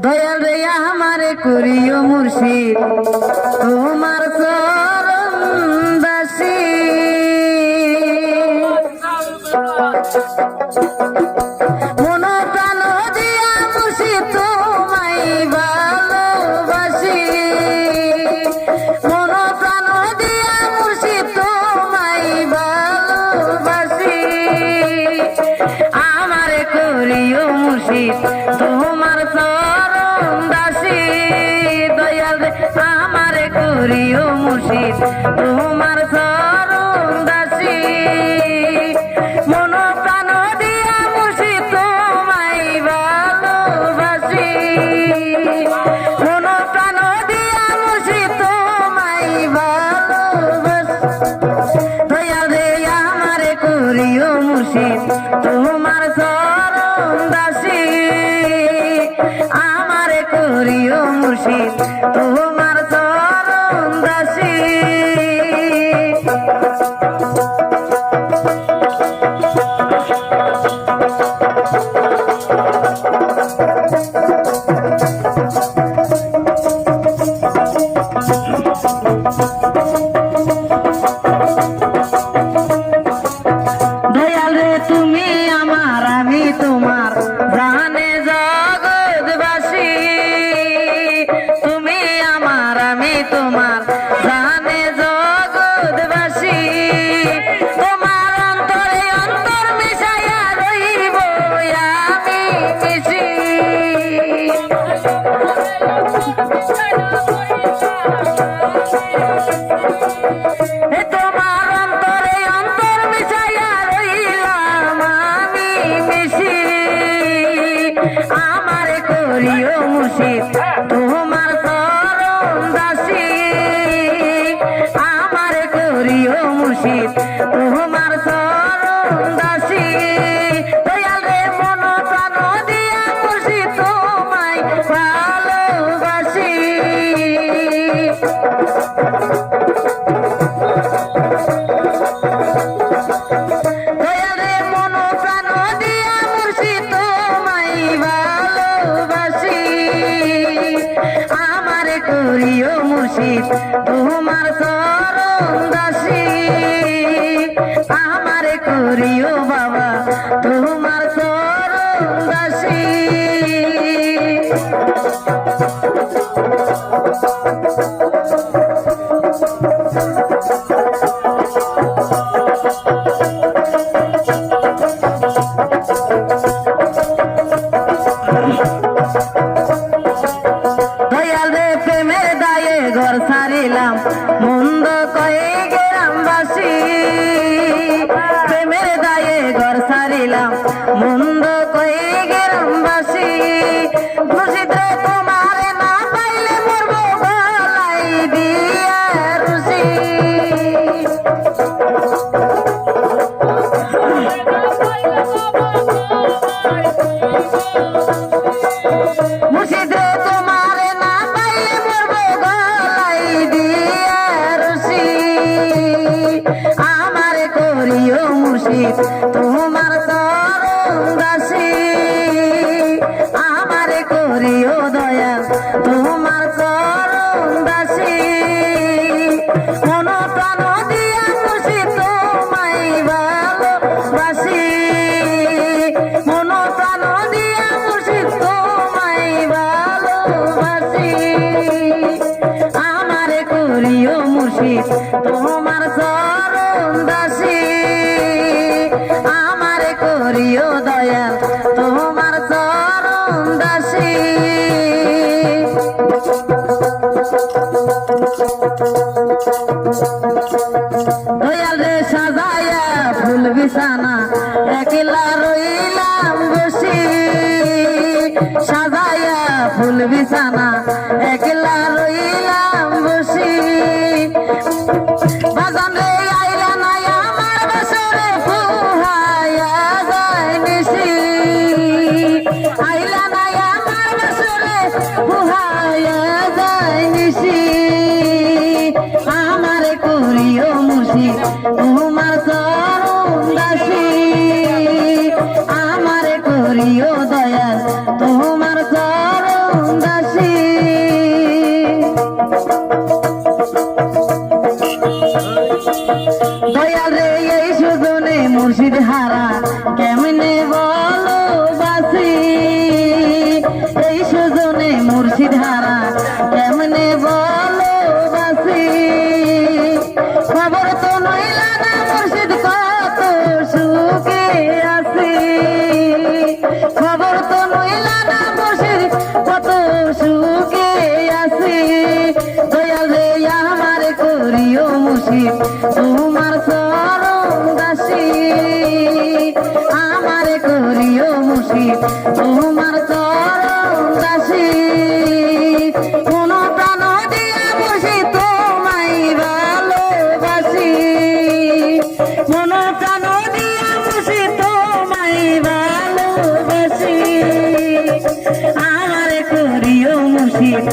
দয়াল রে আমারে করিও মুর্শিদ তোমার চরণ দাসী। মন প্রাণ দিয়া মুর্শিদ তোমায় ভালোবাসি, মন প্রাণ দিয়া মুর্শিদ তোমায় ভালোবাসি। আমারে করিও মুর্শিদ তোমার চরণ দাসী। দয়াল রে আমারে করিও মুর্শিদ তোমার চরণ দাসী। মন প্রাণ দিয়া মুর্শিদ তোমায় ভালোবাসি, মন প্রাণ দিয়া মুর্শিদ তোমায় ভালোবাসি। দয়াল রে আমারে করিও মুর্শিদ তোমার চরণ দাসী। আমারে করিও মুর্শিদ তোমার চরণ দাসী। দয়াল রে তুমি আমার আমি তোমার জানে জগৎবাসী, তুমি আমার আমি তোমার জানে জগৎবাসী। তোমার অন্তরে অন্তর মিশাইয়া রইব আমি মিশি, তোমার অন্তরে অন্তর মিশাইয়া রইলাম আমি মিশি। আমারে করিও মুর্শিদ তোমার চরণ দাসী। আমারে করিও মুর্শিদ তোমার চরণ দাসী। দয়াল রে মন প্রাণ দিয়া মুর্শিদ তোমায় ভালোবাসি। দয়াল রে মন প্রাণ দিয়া মুর্শিদ তোমায় ভালোবাসি। আমারে করিও মুর্শিদ তোমার চরণ দাসী। আমারে করিও বাবা তোমার চরণ দাসী। দয়াল রে প্রেমের দায়ে ঘর ছাড়িলাম মন্দ কয়ে গ্রামবাসী। প্রেমের দায়ে ঘর ছাড়িলাম মন্দ কয়ে গ্রামবাসী। মুর্শিদ রে তোমারে না পাইলে মরবো গলাই দিয়া রুসি। মুর্শিদ রে তোমারে না পাইলে মরবো গলাই দিয়া রুসি। আমারে করিও মুর্শিদ তোমার চরণ দাসী। আমারে করিও দয়াল তোমার চরণ দাসী। মন প্রাণ দিয়া মুর্শিদ তোমায় ভালোবাসি, মন প্রাণ দিয়া মুর্শিদ তোমায় ভালোবাসি। আমারে করিও মুর্শিদ তোমার চরণ দাসী। আমারে করিও দয়াল তোমার চরণ দাসী। দয়াল রে সাজায়া ফুল বিছানা একলা রইলাম বসি। সাজায়া ফুল বিছানা একলা রইলাম বসি। বাজান রে আইলা নাই আমার বছরে ফুহায়া যায় নিশি। আইলা নাই আমার বছরে ফুহায়া যায় নিশি। আমারে করিও মুর্শিদ তোমার চরণ দাসী। আমারে করিও দয়াল তোমার চরণ ধারা কেমনে ভালোবাসি খবর তো নইলা না মুর্শিদ কত সুখে আছি খবর তো নইলা না মুর্শিদ কত সুখে আছি দয়াল রে আমার করিও মুর্শিদ তোমার চরণ দাসী আমার করিও মুর্শিদ তোমার চরণ দাসী কোন প্রাণ দিয়া মুর্শিদ তোমায় ভালোবাসি কোন প্রাণ দিয়া মুর্শিদ তোমায় ভালোবাসি আমার করিও মুর্শিদ